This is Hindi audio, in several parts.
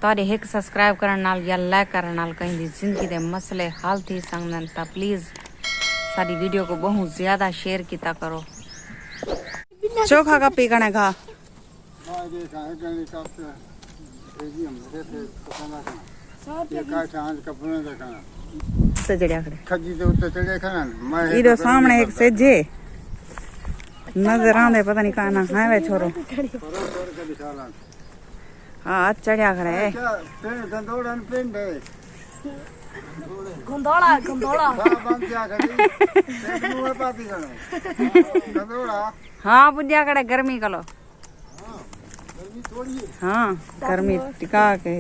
तारे एक सब्सक्राइब करने नाल या लाइक करने नाल कहीं दी जिंदगी दे मसले हल थी संगन ता प्लीज सारी वीडियो को बहुत ज्यादा शेयर किया करो। चोखा का पी कने खा इधर सामने एक सेजे नजर आंदे पता नहीं कहाँ ना है वे छोरो। हाँ चढ़िया खड़े हाँ बुझिया खड़े गर्मी कलो हाँ गर्मी टिका के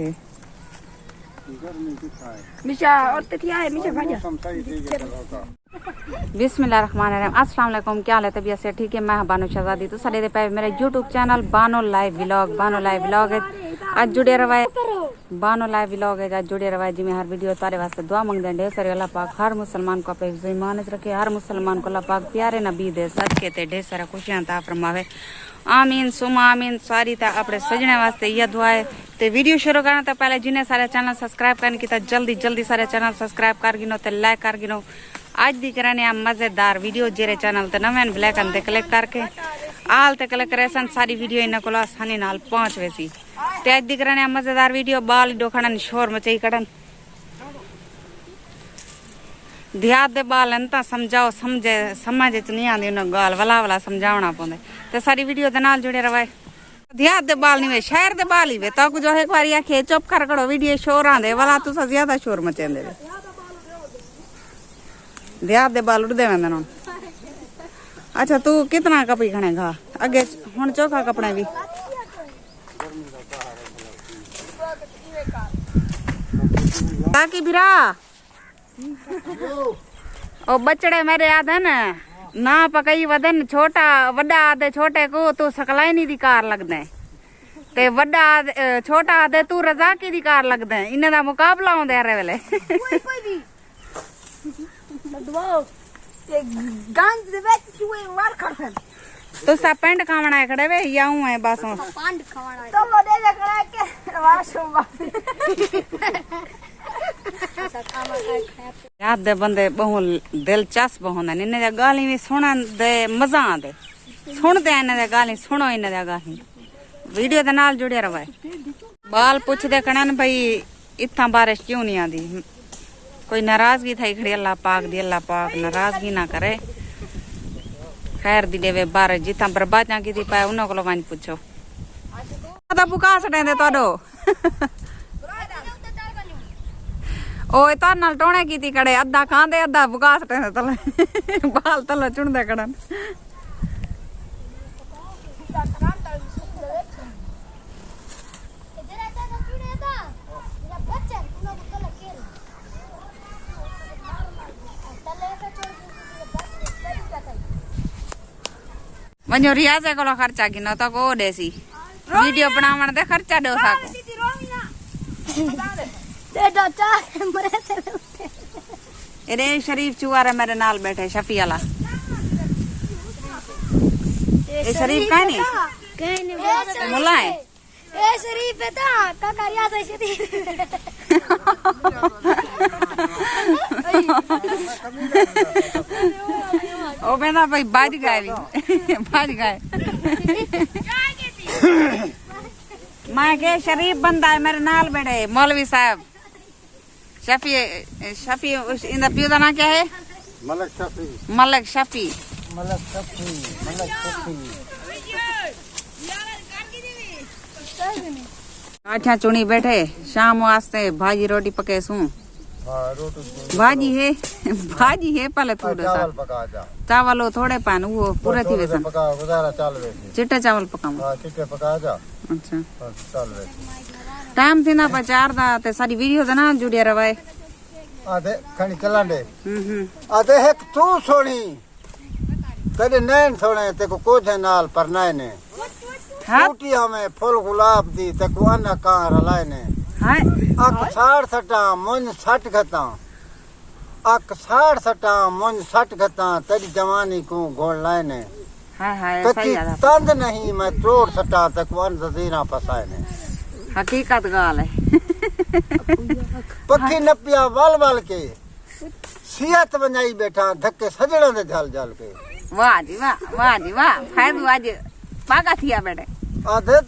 बिस्मिल्लाहिर्रहमानिर्रहीम अस्सलाम वालेकुम। क्या हाल है? तबीयत से ठीक है? मैं बानो शहजादी। तो सारे पे मेरे YouTube channel Bano live vlog है। आज जुड़े रवाए बानो लाइव व्लॉग है। आज जुड़े रवाए जी। मैं हर वीडियो तारे वास्ते दुआ मंगदे ढेर सारे अल्लाह पाक हर मुसलमान को अपने ईमान रखे, हर मुसलमान को अल्लाह पाक प्यारे नबी दे सदके ते ढेर सारा खुशियां ता फरमावे। आमीन सुमा आमीन। सारी ता अपने सजने वास्ते यह दुआ है। तो वीडियो शुरू करना तो पहले जिन्हें सारे चैनल सब्सक्राइब करने की जल्दी सारे चैनल सब्सक्राइब कर गिनो ते लाइक कर गिनो। आज दी कराने मजेदार वीडियो जेरे चैनल ते नवें ब्लैक ते क्लिक करके आल ते क्लिक करे सारी वीडियो इन को आसानी नाल पहुंच वैसी। ते आज दी कराने मजेदार वीडियो बाल डोखड़न शोर मचाई कड़न ध्यान दे बाल ता समझाओ समझ च नहीं आती उन्हें गाल वाला समझावना पौंदे। ते सारी वीडियो दे नाल जुड़े रवाए। ध्यान दे बाल नहीं वे शहर दे बाल ही वे तो जो एक बार आखे चुप कर करो वीडियो शोर आंदे वाला तुसा ज्यादा शोर मचेंदे वे। ध्यान दे बाल उड़दे वेंदे न। अच्छा तू कितना कपी खने खा अगे हुन चोखा कपड़े भी ताकि बिरा ओ बचड़े मेरे याद है ना पकई वदन छोटा वड्डा आदे छोटे को तू सकलाई नहीं दी कार लगदे ते वड्डा छोटा आदे तू रजाकी दी कार लगदे। इन्ने दा मुकाबला होंदे हर वेले। तो सा पेंट खावना है खड़े वे या हूं है बस पेंट खावना है तो वो दे खड़ा के वाशरूम याद दे बंदे बहुत दिलचस्प होंदे इन्ने दी गाली भी सुनन दे मजा आंदे सुनदे इन्ने दी गाली सुनो इन्ने दी गाली वीडियो दे नाल जुड़े रहे। बाल पुछदे कणन भाई इत्था बारिश क्यों नहीं आंदी कोई नाराजगी थई खड़ी अल्लाह पाक नाराजगी ना करे खैर दी देवे बारिश जिथा बर्बादियां कीती पाए उन्हां कोलों वंज पुछो ता बुका छडेंदे तोडो ओ तार नाल टोणे कीती कड़े अद्धा खांदे अद्धा बुका छडेंदे तले बाल तले चुणदे कड़न। वञो रियाज़ को खर्चा गिनो तो को देसी वीडियो बनावण दे खर्चा दो साको अरे शरीफ चुआरे मेरे नाल बैठे शफी वाला ए शरीफ का नहीं मुल्ला है ए शरीफ है ता काका रियाज़ है शरीफ ओ बेना भाई बाज गए मैं के शरीफ बंदा है मेरे नाल बैठे मौलवी साहब शफी इंदा पियो दा नाम क्या है? मलक शफी अच्छा चुनी बैठे शाम वास्ते भाजी रोटी पके सू भाजी है पहले थोड़े चावल थोड़े पान वो पूरे थी वैसे चिट्टे चावल पकाऊं अच्छा टाइम थी ना पचार दा ते सारी वीडियो दा ना जुड़े रहे आधे खणी चलांडे आधे एक तू सोनी कदे नैन सोने ते को कोठे नाल पर नाने टूटी हमें फूल गुलाब दी ते को अना कार लाने अक 60 मुन 60 घता अक 60 मुन 60 घता तेरी जवानी को गोल लाने हाय हाय सही तंद नहीं मैं तोड़ सटा तक वन जजीरा फसाए ने हकीकत गाल है पखी नपिया वल के सियत बनाई बैठा धक्के सजड़ा दे झल झल के। वाह जी वाह फैजू आज पागा थिया बेटे। आधे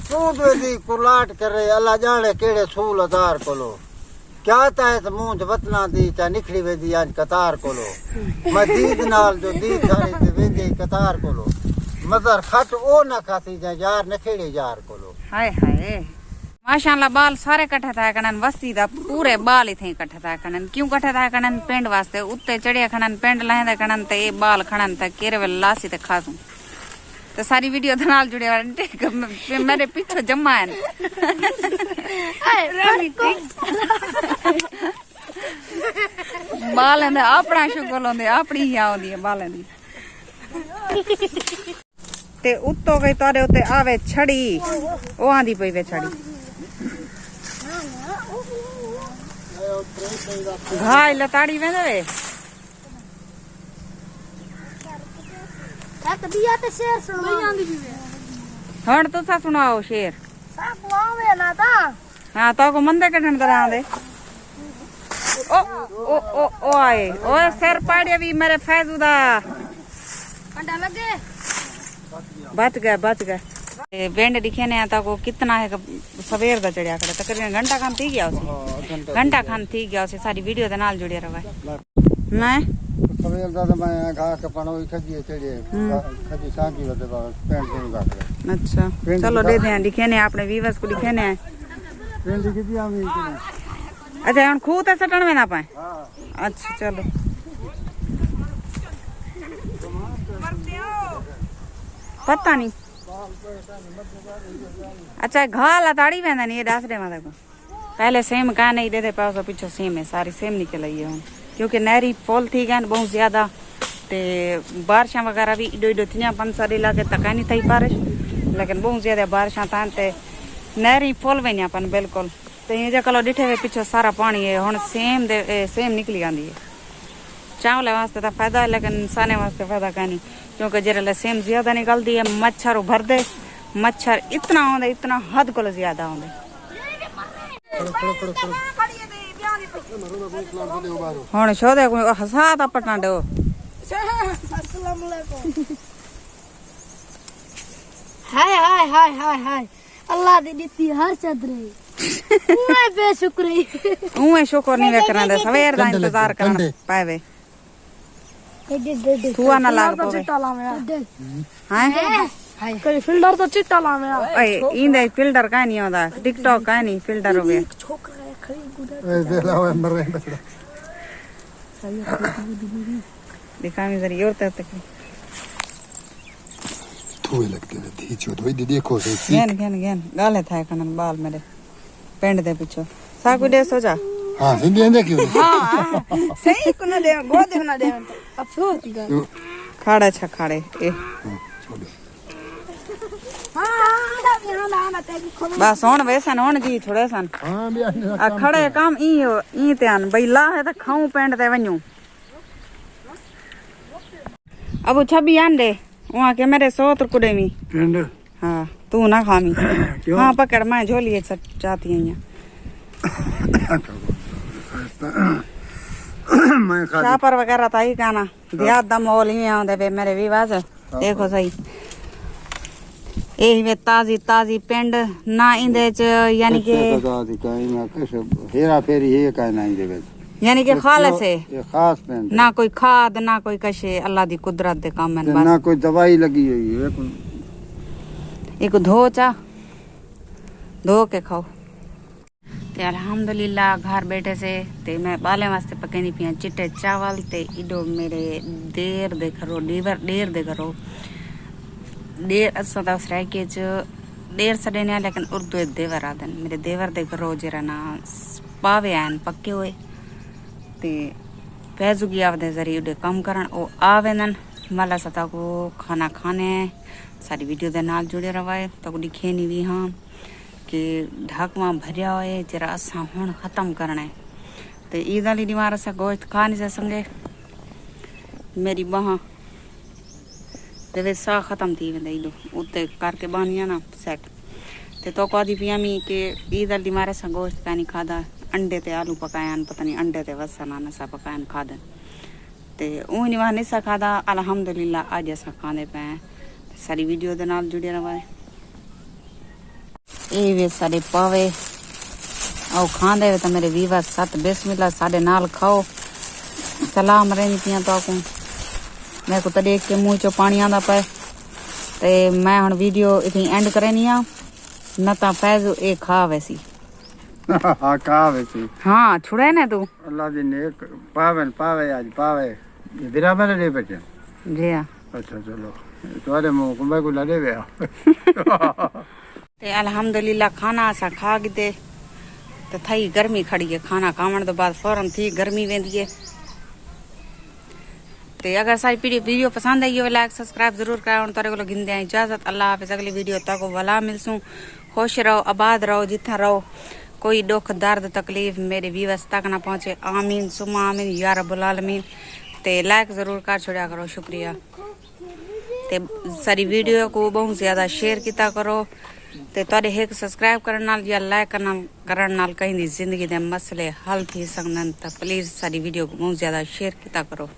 तू दी कुलाट करे अल्लाह जाने केड़े सूल अदार कोलो क्या ताए तो मुंह वतना दी चा निखड़ी वेदी आज कतार कोलो मदीद नाल जो दी थारी ते वेदी कतार कोलो मदर खट ओ ना खाती जा यार नखेड़े यार कोलो। हाय हाय माशाल्लाह बाल सारे कट्ठे था कनन वस्ती दा पूरे बाल ही थे कट्ठे था कनन क्यों कट्ठे था कनन पेंड वास्ते उत्ते चढ़िया खनन पेंड लहंदे कनन ते ये बाल खनन ते केरे वे लासी ते खासू तो सारी वीडियो दे नाल जुड़े वाले मेरे पीछे जम्मा है बाल ने अपना शुगल होंदे अपनी ही आउंदी है बाल दी ते उत्तो गई तारे उते आवे छड़ी ओ आंदी पई वे छड़ी घाय लताड़ी वेंदे वे एक दिया ते शेर सुनाओ हण तुसा सुनाओ शेर सब आवे ना ता हां तो को मंदे कटन तरह आंदे ओ ओ ओ ओ आए ओ सिर पाड़िया भी मेरे फैजू दा कंडा लगे बच गए बेंड दिखे ने आता को कितना है सवेर दा चढ़िया करे तकरीबन घंटा खान थी गया उसे घंटा खान थी गया उसे सारी वीडियो दे नाल जुड़े रहा मैं सवेर दा तो मैं घास के पनो खजी चढ़े खजी सांगी वदे पेंट नहीं गाके। अच्छा चलो दे दे दिखे ने अपने व्यूअर्स को दिखे ने पेंट किती आवी अच्छा हम खूह ते सटण में ना पाए। हां अच्छा चलो पता नहीं अच्छा घा लताड़ी वेंदा नहीं ये डासरे माता को पहले सेम का नहीं देते पास पीछे सेम है सारी सेम निकल आई है क्योंकि नहरी फॉल थी गए बहुत ज्यादा ते बारिशा वगैरह भी इडो इडो थिया पंसार इलाके तक नहीं थी बारिश लेकिन बहुत ज्यादा बारिशा था ते नहरी फॉल वे अपन बिल्कुल तो ये कलो डिठे हुए पीछे सारा पानी है हुन सेम निकली आंदी है चावल वास्ते तो फायदा है लेकिन इंसाने वास्ते फायदा का नहीं क्योंकि जरा सेम ज्यादा निकलती है मच्छर भरदे मच्छर इतना आंदे इतना हद को ज्यादा आंदे हुन शो दे हसा ता पटना दो अस्सलाम वालेकुम हाय हाय हाय हाय हाय अल्लाह दी दित्ती हर चदरे उए बेशुक्री उए शुक्र नहीं करना दे सवेर दा इंतजार करना पावे तू आना लाग पवे हैं कई फिल्डर तो चिट्टा लावे ए इंदे फिल्डर का नहीं होता टिकटॉक का नहीं फिल्डर हो गया छोकरा है खड़ी गुदर ए दे लावे मर रहे बचड़ा दिखा मैं जरी और तक थोड़े लगते हैं थी चोट वही देखो सही गन गाले था कनन बाल मेरे पेंड दे पीछे साकू दे सो जा हां सिंधी देखियो हां सही कुना दे गोद ना दे अफसोस गा खाड़ा छ खाड़े ए बस हुन वैसन हुन जी थोड़े सन आ खड़े काम ई त्यान बैला है त खाऊं पेंड ते वन्यू अब छबी आंदे वहां के मेरे 100 कुड़े में पेंड हां तू ना खामी हां पकड़ मैं झोलिए चाहती हूं मैं खा शापर वगैरह था ही काना दिया दम ओल ही आंदे वे मेरे विवाज देखो सही ए वे ताजी ताजी पेंड ना इंदे च यानी के ताजी काई ना कैसे हेरा फेरी है काई ना इंदे यानी के खालस है ये खास पेंड ना कोई खाद ना कोई कशे अल्लाह दी कुदरत दे काम है ना कोई दवाई लगी हुई है एक धो चा धो के खाओ ते अल्हम्दुलिल्लाह घर बैठे से ते मैं बाले वास्ते पकनी पिया चिट्टे चावल ते इडो मेरे देर दे करो देर दे करो देर असदा उसराय के च देर सडे ने लेकिन उर्दू देवर आदन मेरे देवर दे करो जरा ना पावे आन पक्के हुए ते फैजू की आवदे जरिए उडे काम करन ओ आवेनन मला सता को खाना खाने सारी वीडियो दे नाल जुड़े रवाए तो दिखे नहीं भी हां कि ढाकवा भरिया होए जरा असा हुन खत्म करना है ते ईद वाली दीवार से गोश्त खा नहीं संगे मेरी बाह ते वे सा खत्म थी वेंदे इडो उते करके बानिया ना सेट ते तो कदी पिया मी के ईद दी मारे सा गोश्त का नहीं खादा अंडे ते आलू पकाया पता नहीं अंडे ते वसा नसा पकाया खादन ते ऊ नहीं वहां निसा खादा अल्हम्दुलिल्लाह आज असा खाने पे सारी वीडियो दे नाल जुड़े रहा ये वे सारे पावे आओ खांदे वे तो मेरे वीवा सत बिस्मिल्लाह साडे नाल खाओ सलाम रहनी पिया तो को मैं को देख के मुंह चो पानी आंदा पे ते मैं हुन वीडियो इतनी एंड करनी आ न ता फैज ए खा वैसी हाँ खा वैसी हाँ छुड़े ना तू अल्लाह दी नेक पावे आज पावे ये बिना मेरे नहीं बचे जी हाँ अच्छा चलो तुम्हारे मुंह को मैं को लड़े वे ते अल्हम्दुलिल्लाह खाना असा खा गए ते थई गर्मी खड़ी है खाना खावन तो बाद फौरन थी गर्मी वेंदी है ते अगर सारी वीडियो पसंद आई हो लाइक सब्सक्राइब जरूर कराओ तारे को गिनदे इजाजत अल्लाह हाफिज अगली वीडियो तक भला मिलसूं खुश रहो आबाद रहो जिथे रहो कोई दुख दर्द तकलीफ मेरे व्यूअर्स तक ना पहुंचे आमीन सुमा आमीन या रब्बुल आलमीन ते लाइक जरूर कर छोड़ा करो शुक्रिया ते सारी वीडियो को बहुत ज्यादा शेयर किया करो ते तुहाडे एक सब्सक्राइब करन नाल या लाइक करन नाल कहीं दी जिंदगी दे मसले हल थी सकदन ते प्लीज सारी वीडियो को बहुत ज्यादा शेयर किया करो।